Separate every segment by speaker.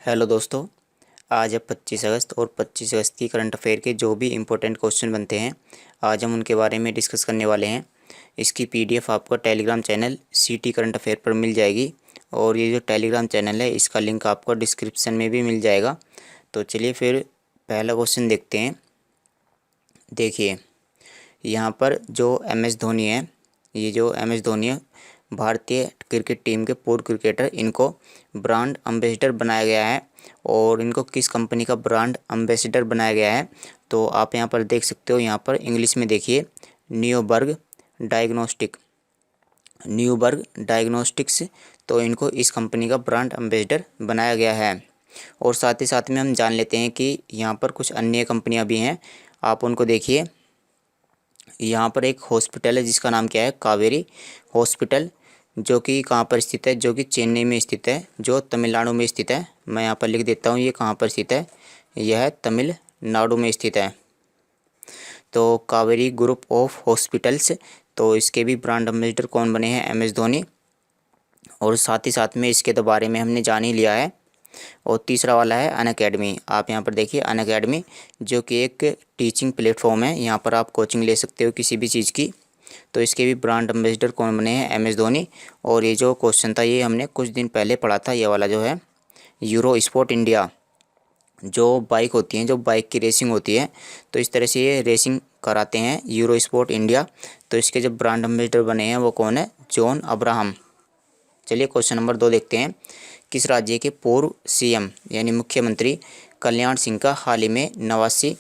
Speaker 1: Hello दोस्तों। आज है 25 अगस्त और 25 अगस्त की करंट अफेयर के जो भी इम्पोर्टेंट क्वेश्चन बनते हैं आज हम उनके बारे में डिस्कस करने वाले हैं। इसकी पीडीएफ आपको टेलीग्राम चैनल सीटी करंट अफेयर पर मिल जाएगी और ये जो टेलीग्राम चैनल है इसका लिंक आपको डिस्क्रिप्शन में भी मिल जाएगा। तो चलिए फिर पहला क्वेश्चन देखते हैं। देखिए यहाँ पर जो MS धोनी है, ये जो MS धोनी है भारतीय क्रिकेट टीम के पूर्व क्रिकेटर, इनको ब्रांड एम्बेसडर बनाया गया है। और इनको किस कंपनी का ब्रांड एम्बेसडर बनाया गया है तो आप यहाँ पर देख सकते हो। यहाँ पर इंग्लिश में देखिए न्यूबर्ग डायग्नोस्टिक्स, तो इनको इस कंपनी का ब्रांड एम्बेसडर बनाया गया है। और साथ ही साथ में हम जान लेते हैं कि यहाँ पर कुछ अन्य कंपनियाँ भी हैं, आप उनको देखिए। यहाँ पर एक हॉस्पिटल है जिसका नाम क्या है, कावेरी हॉस्पिटल, जो कि कहाँ पर स्थित है, जो कि चेन्नई में स्थित है, जो तमिलनाडु में स्थित है। मैं यहाँ पर लिख देता हूँ ये कहाँ पर स्थित है, यह तमिलनाडु में स्थित है। तो कावेरी ग्रुप ऑफ हॉस्पिटल्स, तो इसके भी ब्रांड एम्बेसडर कौन बने हैं, MS धोनी। और साथ ही साथ में इसके तो बारे में हमने जान ही लिया है। और तीसरा वाला है अनअकैडमी। आप यहाँ पर देखिए अनअकैडमी, जो कि एक टीचिंग प्लेटफॉर्म है, यहाँ पर आप कोचिंग ले सकते हो किसी भी चीज़ की। तो इसके भी ब्रांड एम्बेसडर कौन बने हैं, MS धोनी। और ये जो क्वेश्चन था ये हमने कुछ दिन पहले पढ़ा था, ये वाला जो है यूरो स्पोर्ट इंडिया, जो बाइक होती हैं, जो बाइक की रेसिंग होती है, तो इस तरह से ये रेसिंग कराते हैं यूरो स्पोर्ट इंडिया। तो इसके जो ब्रांड एम्बेसडर बने हैं वो कौन है, जॉन अब्राहम। चलिए क्वेश्चन नंबर 2 देखते हैं। किस राज्य के पूर्व CM यानी मुख्यमंत्री कल्याण सिंह का हाल ही में 89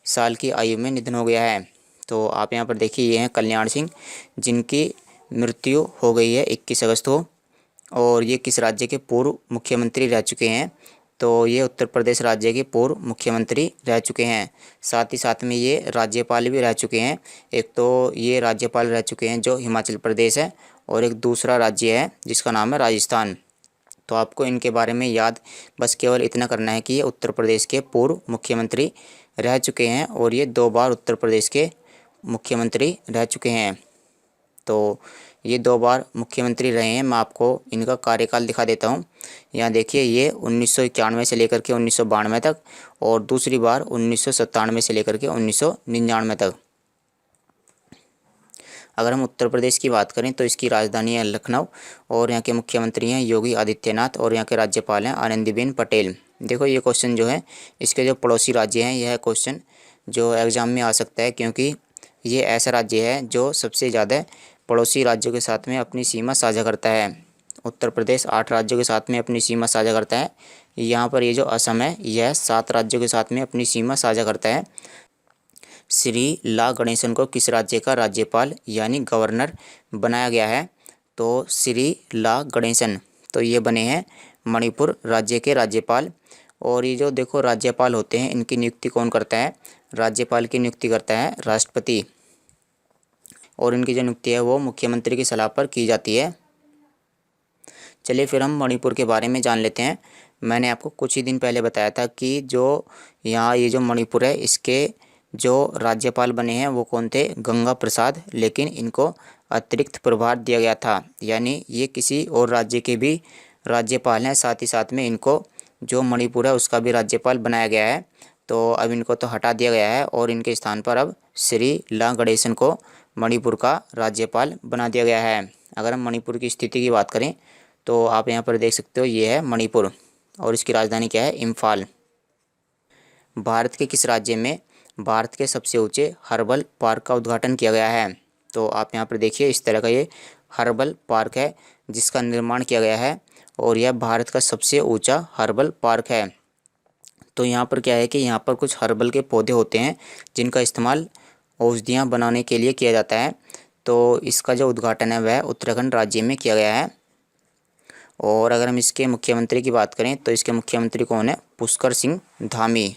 Speaker 1: साल की आयु में निधन हो गया है। तो आप यहाँ पर देखिए ये हैं कल्याण सिंह, जिनकी मृत्यु हो गई है 21 अगस्त को। और ये किस राज्य के पूर्व मुख्यमंत्री रह चुके हैं, तो ये उत्तर प्रदेश राज्य के पूर्व मुख्यमंत्री रह चुके हैं। साथ ही साथ में ये राज्यपाल भी रह चुके हैं। एक तो ये राज्यपाल रह चुके हैं जो हिमाचल प्रदेश है, और एक दूसरा राज्य है जिसका नाम है राजस्थान। तो आपको इनके बारे में याद बस केवल इतना करना है कि ये उत्तर प्रदेश के पूर्व मुख्यमंत्री रह चुके हैं और ये 2 बार उत्तर प्रदेश के मुख्यमंत्री रह चुके हैं। तो ये 2 बार मुख्यमंत्री रहे हैं। मैं आपको इनका कार्यकाल दिखा देता हूँ। यहाँ देखिए ये 1991 से लेकर के 1992 तक, और दूसरी बार 1997 से लेकर के 1999 तक। अगर हम उत्तर प्रदेश की बात करें तो इसकी राजधानी है लखनऊ, और यहाँ के मुख्यमंत्री हैं योगी आदित्यनाथ, और यहाँ के राज्यपाल हैं आनंदीबेन पटेल। देखो ये क्वेश्चन जो है इसके जो पड़ोसी राज्य हैं, यह क्वेश्चन जो एग्ज़ाम में आ सकता है, क्योंकि ये ऐसा राज्य है जो सबसे ज़्यादा पड़ोसी राज्यों के साथ में अपनी सीमा साझा करता है। उत्तर प्रदेश 8 राज्यों के साथ में अपनी सीमा साझा करता है। यहाँ पर ये जो असम है यह 7 राज्यों के साथ में अपनी सीमा साझा करता है। श्री ला गणेशन को किस राज्य का राज्यपाल यानी गवर्नर बनाया गया है, तो श्री ला गणेशन तो ये बने हैं मणिपुर राज्य के राज्यपाल। और ये जो देखो राज्यपाल होते हैं इनकी नियुक्ति कौन करता है, राज्यपाल की नियुक्ति करता है राष्ट्रपति, और इनकी जो नियुक्ति है वो मुख्यमंत्री की सलाह पर की जाती है। चलिए फिर हम मणिपुर के बारे में जान लेते हैं। मैंने आपको कुछ ही दिन पहले बताया था कि जो यहाँ ये जो मणिपुर है इसके जो राज्यपाल बने हैं वो कौन थे, गंगा प्रसाद, लेकिन इनको अतिरिक्त प्रभार दिया गया था, यानी ये किसी और राज्य के भी राज्यपाल हैं। साथ ही साथ में इनको जो मणिपुर है उसका भी राज्यपाल बनाया गया है। तो अब इनको तो हटा दिया गया है और इनके स्थान पर अब श्री ला गणेशन को मणिपुर का राज्यपाल बना दिया गया है। अगर हम मणिपुर की स्थिति की बात करें तो आप यहाँ पर देख सकते हो ये है मणिपुर, और इसकी राजधानी क्या है, इम्फाल। भारत के किस राज्य में भारत के सबसे ऊंचे हर्बल पार्क का उद्घाटन किया गया है, तो आप यहाँ पर देखिए इस तरह का ये हर्बल पार्क है जिसका निर्माण किया गया है, और यह भारत का सबसे ऊंचा हर्बल पार्क है। तो यहाँ पर क्या है कि यहाँ पर कुछ हर्बल के पौधे होते हैं जिनका इस्तेमाल औषधियाँ बनाने के लिए किया जाता है। तो इसका जो उद्घाटन है वह उत्तराखंड राज्य में किया गया है। और अगर हम इसके मुख्यमंत्री की बात करें तो इसके मुख्यमंत्री कौन है, पुष्कर सिंह धामी।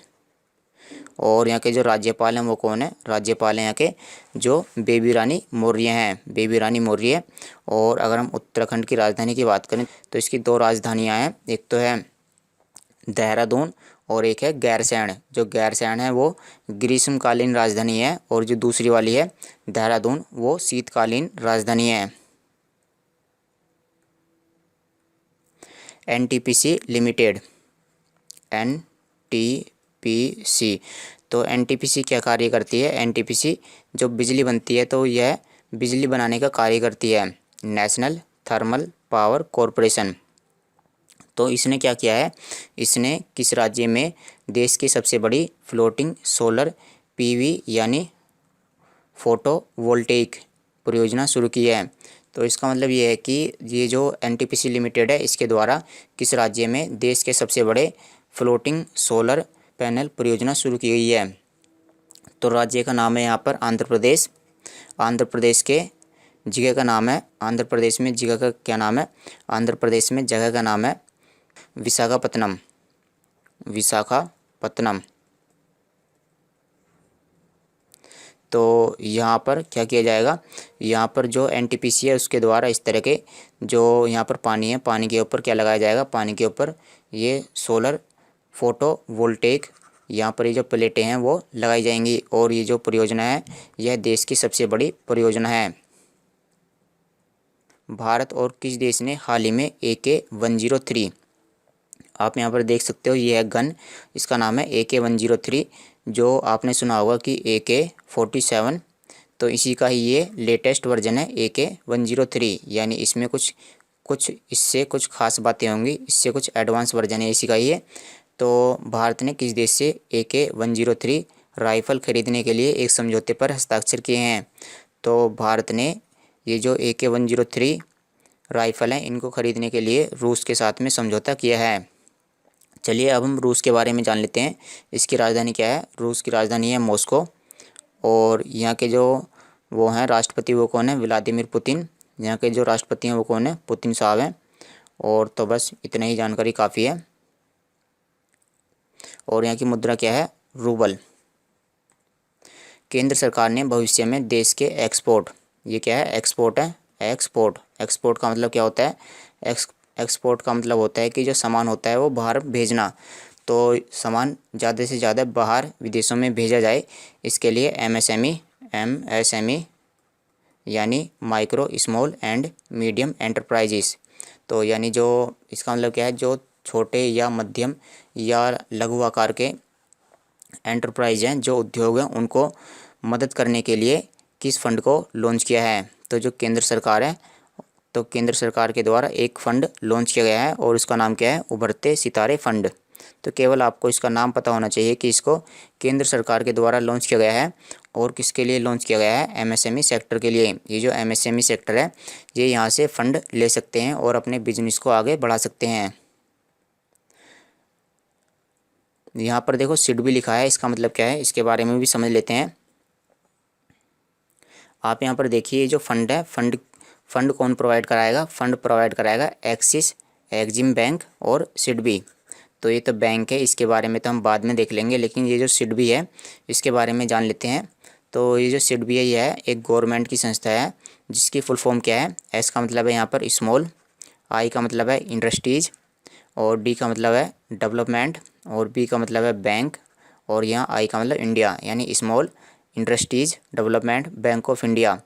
Speaker 1: और यहाँ के जो राज्यपाल हैं वो कौन है, राज्यपाल हैं यहाँ के जो बेबी रानी मौर्य हैं, बेबी रानी मौर्य। और अगर हम उत्तराखंड की राजधानी की बात करें तो इसकी 2 राजधानियाँ हैं, एक तो है देहरादून और एक है गैरसैंण। जो गैरसैंण है वो ग्रीष्मकालीन राजधानी है, और जो दूसरी वाली है देहरादून वो शीतकालीन राजधानी है। NTPC limited NTPC। तो NTPC क्या कार्य करती है? NTPC जो बिजली बनती है तो यह बिजली बनाने का कार्य करती है, नेशनल थर्मल पावर कॉरपोरेशन। तो इसने क्या किया है? इसने किस राज्य में देश की सबसे बड़ी फ्लोटिंग सोलर PV यानी फोटोवोल्टेइक परियोजना शुरू की है? तो इसका मतलब ये है कि ये जो NTPC लिमिटेड है इसके द्वारा किस राज्य में देश के सबसे बड़े फ्लोटिंग सोलर पैनल परियोजना शुरू की गई है? तो राज्य का नाम है यहाँ पर आंध्र प्रदेश। आंध्र प्रदेश के जगह का नाम है, आंध्र प्रदेश में जगह का क्या नाम है? आंध्र प्रदेश में जगह का नाम है विशाखापत्तनम। विशाखापत्तनम। तो यहाँ पर क्या किया जाएगा? यहाँ पर जो NTPC है उसके द्वारा इस तरह के जो यहाँ पर पानी है, पानी के ऊपर क्या लगाया जाएगा? पानी के ऊपर ये सोलर फोटोवोल्टेइक यहाँ पर ये जो प्लेटें हैं वो लगाई जाएंगी। और ये जो परियोजना है यह देश की सबसे बड़ी परियोजना है। भारत और किस देश ने हाल ही में AK-103, आप यहाँ पर देख सकते हो ये है गन, इसका नाम है AK-103। जो आपने सुना होगा कि AK-47, तो इसी का ही ये लेटेस्ट वर्जन है AK-103। यानी इसमें कुछ इससे कुछ खास बातें होंगी, इससे कुछ एडवांस वर्जन है इसी का ही है। तो भारत ने किस देश से AK-103 राइफ़ल खरीदने के लिए एक समझौते पर हस्ताक्षर किए हैं? तो भारत ने ये जो AK-103 राइफ़ल हैं इनको खरीदने के लिए रूस के साथ में समझौता किया है। चलिए अब हम रूस के बारे में जान लेते हैं। इसकी राजधानी क्या है? रूस की राजधानी है मॉस्को। और यहाँ के जो वो हैं राष्ट्रपति वो कौन है? Vladimir Putin. यहाँ के जो राष्ट्रपति हैं वो कौन है? पुतिन साहब हैं। और तो बस इतना ही जानकारी काफ़ी है। और यहाँ की मुद्रा क्या है? रूबल। केंद्र सरकार ने भविष्य में देश के एक्सपोर्ट, ये क्या है? एक्सपोर्ट है, एक्सपोर्ट। एक्सपोर्ट का मतलब क्या होता है? एक्सपोर्ट का मतलब होता है कि जो सामान होता है वो बाहर भेजना। तो सामान ज़्यादा से ज़्यादा बाहर विदेशों में भेजा जाए, इसके लिए MSME यानी micro small and medium enterprises. तो यानी जो इसका मतलब क्या है? जो छोटे या मध्यम या लघु आकार के एंटरप्राइज हैं, जो उद्योग हैं, उनको मदद करने के लिए किस फंड को लॉन्च किया है? तो जो केंद्र सरकार है, तो केंद्र सरकार के द्वारा एक फ़ंड लॉन्च किया गया है और उसका नाम क्या है? उभरते सितारे फंड। तो केवल आपको इसका नाम पता होना चाहिए कि इसको केंद्र सरकार के द्वारा लॉन्च किया गया है। और किसके लिए लॉन्च किया गया है? MSME सेक्टर के लिए। ये जो MSME सेक्टर है ये यहाँ से फ़ंड ले सकते हैं और अपने बिजनेस को आगे बढ़ा सकते हैं। यहाँ पर देखो SIDBI लिखा है, इसका मतलब क्या है इसके बारे में भी समझ लेते हैं। आप यहाँ पर देखिए जो फंड है, फंड कौन प्रोवाइड कराएगा? फंड प्रोवाइड कराएगा एक्सिस, एक्जिम बैंक और SIDBI। तो ये तो बैंक है, इसके बारे में तो हम बाद में देख लेंगे, लेकिन ये जो SIDBI है इसके बारे में जान लेते हैं। तो ये जो SIDBI है ये है एक गवर्नमेंट की संस्था है जिसकी फुल फॉर्म क्या है? S का मतलब है यहाँ पर स्मॉल, I का मतलब है इंडस्ट्रीज, और D का मतलब है डेवलपमेंट, और B का मतलब है बैंक, और यहाँ I का मतलब इंडिया, यानी small industries development bank of India.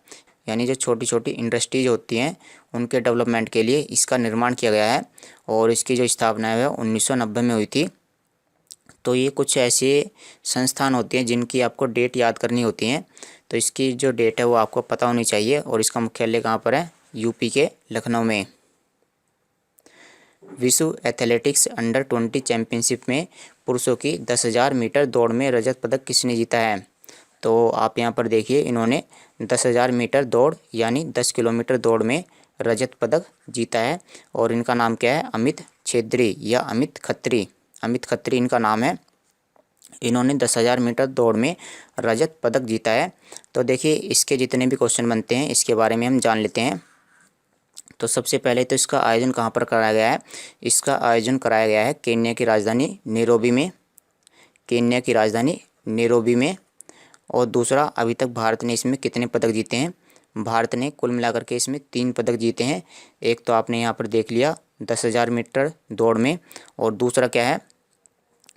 Speaker 1: यानी जो छोटी छोटी इंडस्ट्रीज होती हैं उनके डेवलपमेंट के लिए इसका निर्माण किया गया है। और इसकी जो स्थापना है वह 1990 में हुई थी। तो ये कुछ ऐसे संस्थान होते हैं जिनकी आपको डेट याद करनी होती हैं। तो इसकी जो डेट है वो आपको पता होनी चाहिए। और इसका मुख्यालय कहाँ पर है? यूपी के लखनऊ में। विश्व एथलेटिक्स अंडर-20 चैंपियनशिप में पुरुषों की 10,000 मीटर दौड़ में रजत पदक किसने जीता है? तो आप यहाँ पर देखिए इन्होंने 10,000 मीटर दौड़ यानी 10 किलोमीटर दौड़ में रजत पदक जीता है। और इनका नाम क्या है? अमित छेत्री या अमित खत्री। अमित खत्री इनका नाम है। इन्होंने 10,000 मीटर दौड़ में रजत पदक जीता है। तो देखिए इसके जितने भी क्वेश्चन बनते हैं इसके बारे में हम जान लेते हैं। तो सबसे पहले तो इसका आयोजन कहाँ पर कराया गया है? इसका आयोजन कराया गया है केन्या की राजधानी नैरोबी में। केन्या की राजधानी नैरोबी में। और दूसरा, अभी तक भारत ने इसमें कितने पदक जीते हैं? भारत ने कुल मिलाकर के इसमें 3 पदक जीते हैं। एक तो आपने यहाँ पर देख लिया 10,000 मीटर दौड़ में, और दूसरा क्या है?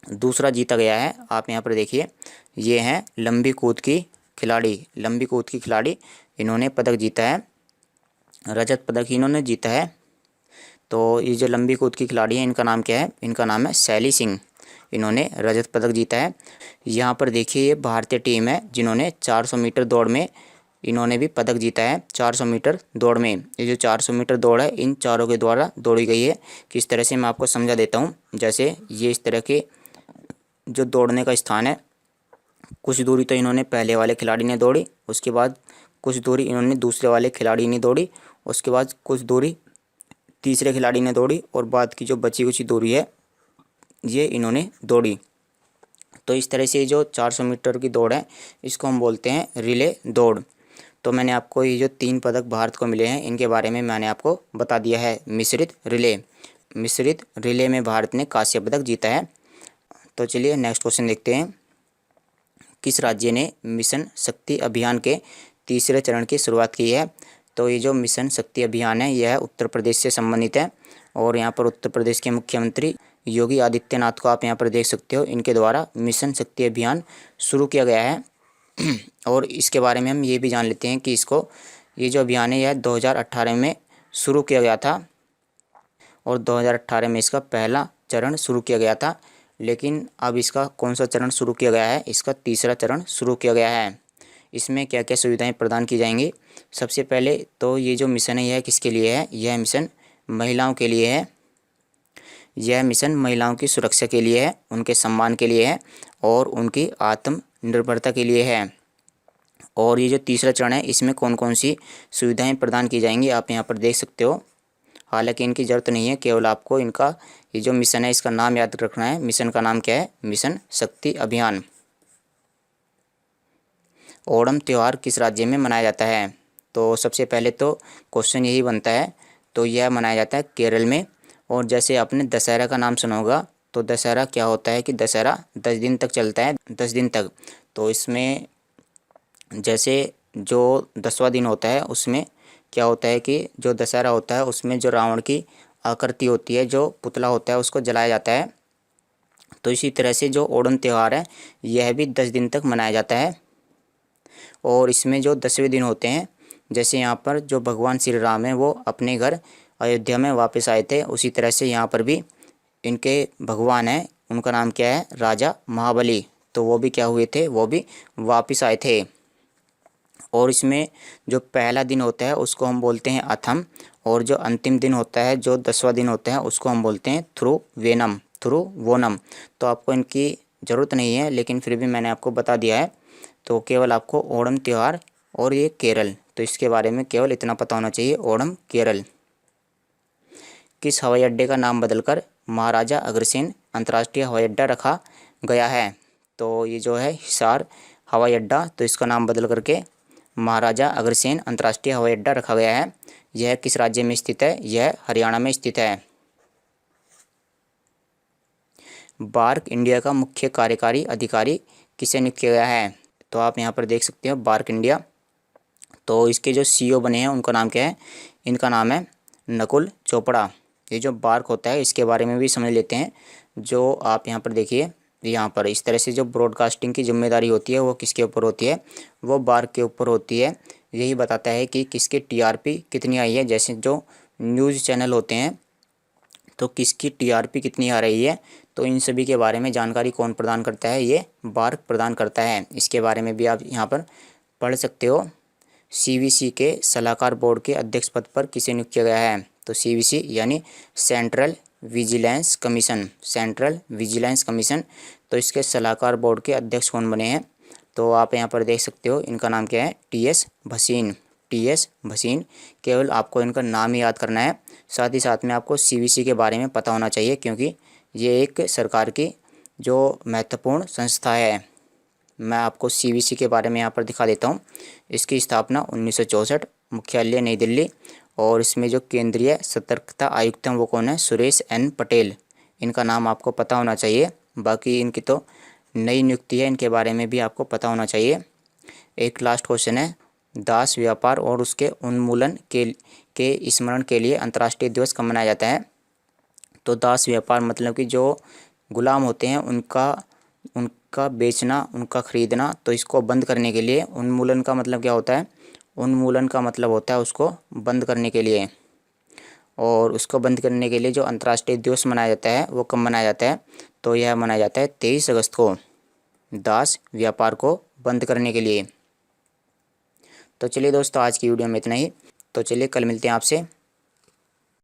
Speaker 1: दूसरा जीता गया है, आप यहाँ पर देखिए ये हैं लंबी कूद की खिलाड़ी। लंबी कूद की खिलाड़ी इन्होंने पदक जीता है, रजत पदक इन्होंने जीता है। तो ये जो लंबी कूद की खिलाड़ी है इनका नाम क्या है? इनका नाम है शैली सिंह। इन्होंने रजत पदक जीता है। यहाँ पर देखिए ये भारतीय टीम है जिन्होंने 400 मीटर दौड़ में इन्होंने भी पदक जीता है। 400 मीटर दौड़ में ये जो 400 मीटर दौड़ है इन चारों के द्वारा दौड़ी गई है। किस तरह से मैं आपको समझा देता हूँ। जैसे ये इस तरह के जो दौड़ने का स्थान है, कुछ दूरी तो इन्होंने पहले वाले खिलाड़ी ने दौड़ी, उसके बाद कुछ दूरी इन्होंने दूसरे वाले खिलाड़ी ने दौड़ी, उसके बाद कुछ दूरी तीसरे खिलाड़ी ने दौड़ी और बाद की जो बची कुछ दूरी है ये इन्होंने दौड़ी। तो इस तरह से जो 400 मीटर की दौड़ है इसको हम बोलते हैं रिले दौड़। तो मैंने आपको ये जो 3 पदक भारत को मिले हैं इनके बारे में मैंने आपको बता दिया है। मिश्रित रिले में भारत ने कांस्य पदक जीता है। तो चलिए नेक्स्ट क्वेश्चन देखते हैं। किस राज्य ने मिशन शक्ति अभियान के तीसरे चरण की शुरुआत की है? तो ये जो मिशन शक्ति अभियान है यह उत्तर प्रदेश से संबंधित है और यहाँ पर उत्तर प्रदेश के मुख्यमंत्री योगी आदित्यनाथ को आप यहाँ पर देख सकते हो, इनके द्वारा मिशन शक्ति अभियान शुरू किया गया है। और इसके बारे में हम ये भी जान लेते हैं कि ये जो अभियान है यह 2018 में शुरू किया गया था और 2018 में इसका पहला चरण शुरू किया गया था। लेकिन अब इसका कौन सा चरण शुरू किया गया है? इसका तीसरा चरण शुरू किया गया है। इसमें क्या क्या सुविधाएं प्रदान की जाएंगी? सबसे पहले तो ये जो मिशन है यह किसके लिए है? यह मिशन महिलाओं के लिए है। यह मिशन महिलाओं की सुरक्षा के लिए है, उनके सम्मान के लिए है और उनकी आत्मनिर्भरता के लिए है। और ये जो तीसरा चरण है इसमें कौन कौन सी सुविधाएं प्रदान की जाएंगी आप यहाँ पर देख सकते हो। हालांकि इनकी ज़रूरत नहीं है, केवल आपको इनका ये जो मिशन है इसका नाम याद रखना है। मिशन का नाम क्या है? मिशन शक्ति अभियान। ओणम त्यौहार किस राज्य में मनाया जाता है? तो सबसे पहले तो क्वेश्चन यही बनता है, तो यह मनाया जाता है केरल में। और जैसे आपने दशहरा का नाम सुना होगा, तो दशहरा क्या होता है कि दशहरा 10 दिन तक चलता है, 10 दिन तक। तो इसमें जैसे जो 10वां दिन होता है उसमें क्या होता है कि जो दशहरा होता है उसमें जो रावण की आकृति होती है, जो पुतला होता है उसको जलाया जाता है। तो इसी तरह से जो ओणम त्यौहार है यह भी 10 दिन तक मनाया जाता है। और इसमें जो 10वें दिन होते हैं, जैसे यहाँ पर जो भगवान श्री राम है वो अपने घर अयोध्या में वापस आए थे, उसी तरह से यहाँ पर भी इनके भगवान हैं, उनका नाम क्या है? राजा महाबली। तो वो भी क्या हुए थे? वो भी वापस आए थे। और इसमें जो पहला दिन होता है उसको हम बोलते हैं अथम, और जो अंतिम दिन होता है जो 10वां दिन होता है उसको हम बोलते हैं थ्रुवोनम। तो आपको इनकी ज़रूरत नहीं है, लेकिन फिर भी मैंने आपको बता दिया है। तो केवल आपको ओणम त्यौहार और ये केरल, तो इसके बारे में केवल इतना पता होना चाहिए, ओणम केरल। किस हवाई अड्डे का नाम बदलकर महाराजा अग्रसेन अंतर्राष्ट्रीय हवाई अड्डा रखा गया है? तो ये जो है हिसार हवाई अड्डा, तो इसका नाम बदल करके महाराजा अग्रसेन अंतर्राष्ट्रीय हवाई अड्डा रखा गया है। यह किस राज्य में स्थित है? यह हरियाणा में स्थित है। बार्क इंडिया का मुख्य कार्यकारी अधिकारी किसे नियुक्त किया गया है? तो आप यहाँ पर देख सकते हो बार्क इंडिया। तो इसके जो सीईओ बने हैं उनका नाम क्या है? इनका नाम है नकुल चोपड़ा। ये जो बार्क होता है इसके बारे में भी समझ लेते हैं। जो आप यहाँ पर देखिए, यहाँ पर इस तरह से जो ब्रॉडकास्टिंग की जिम्मेदारी होती है वो किसके ऊपर होती है? वो बार्क के ऊपर होती है। यही बताता है कि किसकी टीआरपी कितनी आई है। जैसे जो न्यूज़ चैनल होते हैं तो किसकी टीआरपी कितनी आ रही है, तो इन सभी के बारे में जानकारी कौन प्रदान करता है? ये बार्क प्रदान करता है। इसके बारे में भी आप यहाँ पर पढ़ सकते हो। सीवीसी के सलाहकार बोर्ड के अध्यक्ष पद पर किसे नियुक्त किया गया है? तो सीवीसी यानी सेंट्रल विजिलेंस कमीशन। तो इसके सलाहकार बोर्ड के अध्यक्ष कौन बने हैं? तो आप यहाँ पर देख सकते हो, इनका नाम क्या है? टीएस भसीन। केवल आपको इनका नाम ही याद करना है, साथ ही साथ में आपको सीवीसी के बारे में पता होना चाहिए, क्योंकि ये एक सरकार की जो महत्वपूर्ण संस्था है। मैं आपको सीवीसी के बारे में यहाँ पर दिखा देता हूँ। इसकी स्थापना 1964, मुख्यालय नई दिल्ली, और इसमें जो केंद्रीय सतर्कता आयुक्त हैं वो कौन है? सुरेश एन पटेल। इनका नाम आपको पता होना चाहिए। बाकी इनकी तो नई नियुक्ति है, इनके बारे में भी आपको पता होना चाहिए। एक लास्ट क्वेश्चन है, दास व्यापार और उसके उन्मूलन के स्मरण के लिए अंतर्राष्ट्रीय दिवस कब मनाया जाता है? तो दास व्यापार मतलब कि जो गुलाम होते हैं उनका बेचना, उनका खरीदना, तो इसको बंद करने के लिए उन्मूलन का मतलब क्या होता है? उन्मूलन का मतलब होता है उसको बंद करने के लिए। और उसको बंद करने के लिए जो अंतर्राष्ट्रीय दिवस मनाया जाता है वो कब मनाया जाता है? तो यह मनाया जाता है 23 अगस्त को दास व्यापार को बंद करने के लिए। तो चलिए दोस्तों, आज की वीडियो में इतना ही। तो चलिए कल मिलते हैं आपसे।